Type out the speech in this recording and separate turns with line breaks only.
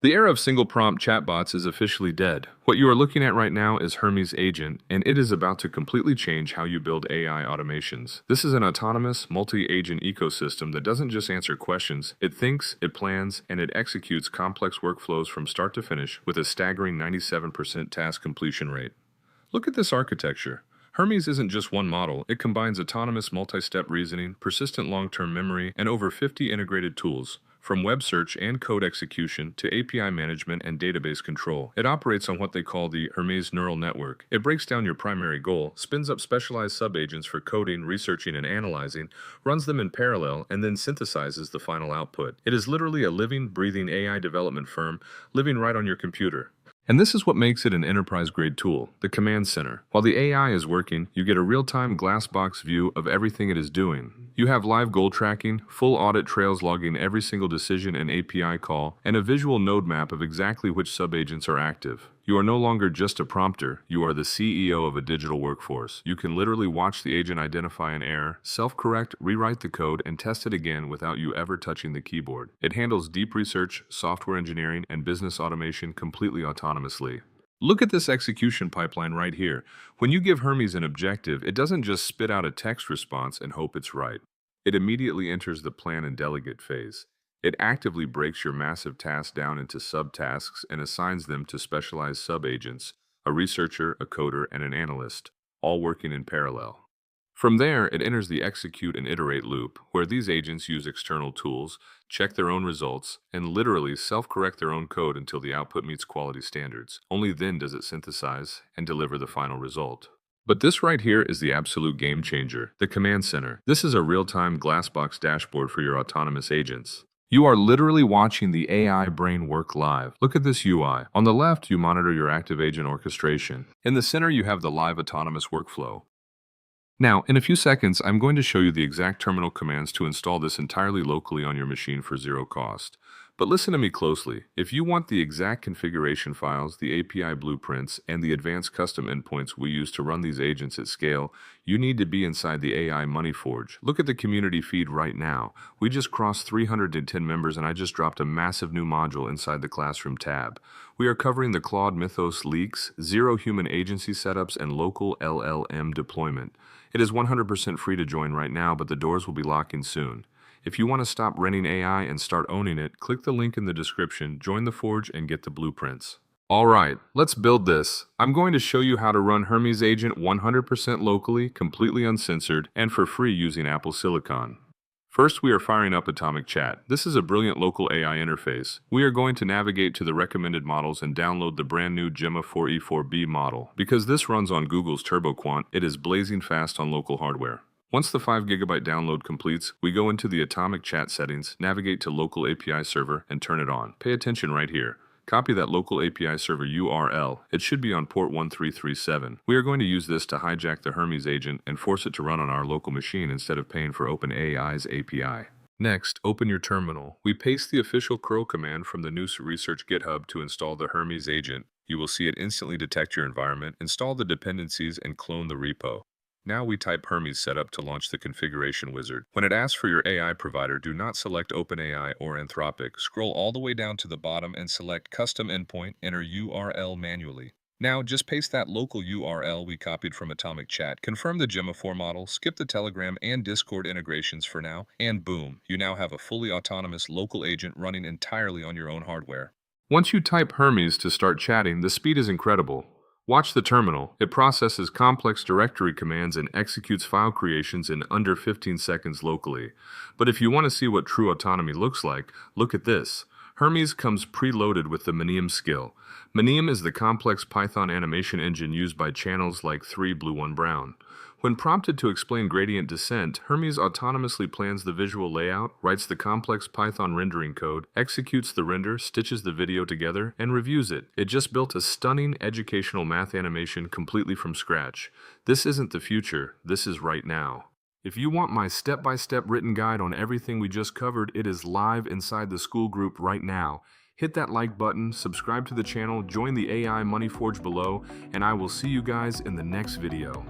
The era of single-prompt chatbots is officially dead. What you are looking at right now is Hermes Agent, and it is about to completely change how you build AI automations. This is an autonomous, multi-agent ecosystem that doesn't just answer questions, it thinks, it plans, and it executes complex workflows from start to finish with a staggering 97% task completion rate. Look at this architecture. Hermes isn't just one model, it combines autonomous multi-step reasoning, persistent long-term memory, and over 50 integrated tools. From web search and code execution to API management and database control, it operates on what they call the Hermes neural network. It breaks down your primary goal, spins up specialized subagents for coding, researching, and analyzing, runs them in parallel, and then synthesizes the final output. It is literally a living, breathing AI development firm living right on your computer. And this is what makes it an enterprise-grade tool, the command center. While the AI is working, you get a real-time glass box view of everything it is doing. You have live goal tracking, full audit trails logging every single decision and API call, and a visual node map of exactly which subagents are active. You are no longer just a prompter, you are the CEO of a digital workforce. You can literally watch the agent identify an error, self-correct, rewrite the code, and test it again without you ever touching the keyboard. It handles deep research, software engineering, and business automation completely autonomously. Look at this execution pipeline right here. When you give Hermes an objective, it doesn't just spit out a text response and hope it's right. It immediately enters the plan and delegate phase. It actively breaks your massive task down into subtasks and assigns them to specialized subagents, a researcher, a coder, and an analyst, all working in parallel. From there, it enters the execute and iterate loop, where these agents use external tools, check their own results, and literally self-correct their own code until the output meets quality standards. Only then does it synthesize and deliver the final result. But this right here is the absolute game changer, the command center. This is a real-time glassbox dashboard for your autonomous agents. You are literally watching the AI brain work live. Look at this UI. On the left, you monitor your active agent orchestration. In the center, you have the live autonomous workflow. Now, in a few seconds, I'm going to show you the exact terminal commands to install this entirely locally on your machine for zero cost. But listen to me closely. If you want the exact configuration files, the API blueprints, and the advanced custom endpoints we use to run these agents at scale, you need to be inside the AI Money Forge. Look at the community feed right now. We just crossed 310 members and I just dropped a massive new module inside the Classroom tab. We are covering the Claude Mythos leaks, zero human agency setups, and local LLM deployment. It is 100% free to join right now, but the doors will be locking soon. If you want to stop renting AI and start owning it, click the link in the description, join the Forge, and get the blueprints. Alright, let's build this. I'm going to show you how to run Hermes Agent 100% locally, completely uncensored, and for free using Apple Silicon. First, we are firing up Atomic Chat. This is a brilliant local AI interface. We are going to navigate to the recommended models and download the brand new Gemma 4E4B model. Because this runs on Google's TurboQuant, it is blazing fast on local hardware. Once the 5 GB download completes, we go into the Atomic Chat settings, navigate to Local API Server, and turn it on. Pay attention right here. Copy that Local API Server URL. It should be on port 1337. We are going to use this to hijack the Hermes agent and force it to run on our local machine instead of paying for OpenAI's API. Next, open your terminal. We paste the official curl command from the new research GitHub to install the Hermes agent. You will see it instantly detect your environment, install the dependencies, and clone the repo. Now we type Hermes setup to launch the configuration wizard. When it asks for your AI provider, do not select OpenAI or Anthropic. Scroll all the way down to the bottom and select Custom Endpoint, enter URL manually. Now just paste that local URL we copied from Atomic Chat. Confirm the Gemma 4 model, skip the Telegram and Discord integrations for now, and boom, you now have a fully autonomous local agent running entirely on your own hardware. Once you type Hermes to start chatting, the speed is incredible. Watch the terminal. It processes complex directory commands and executes file creations in under 15 seconds locally. But if you want to see what true autonomy looks like, look at this. Hermes comes preloaded with the Manim skill. Manim is the complex Python animation engine used by channels like 3 Blue 1 Brown. When prompted to explain gradient descent, Hermes autonomously plans the visual layout, writes the complex Python rendering code, executes the render, stitches the video together, and reviews it. It just built a stunning educational math animation completely from scratch. This isn't the future, this is right now. If you want my step-by-step written guide on everything we just covered, it is live inside the school group right now. Hit that like button, subscribe to the channel, join the AI Money Forge below, and I will see you guys in the next video.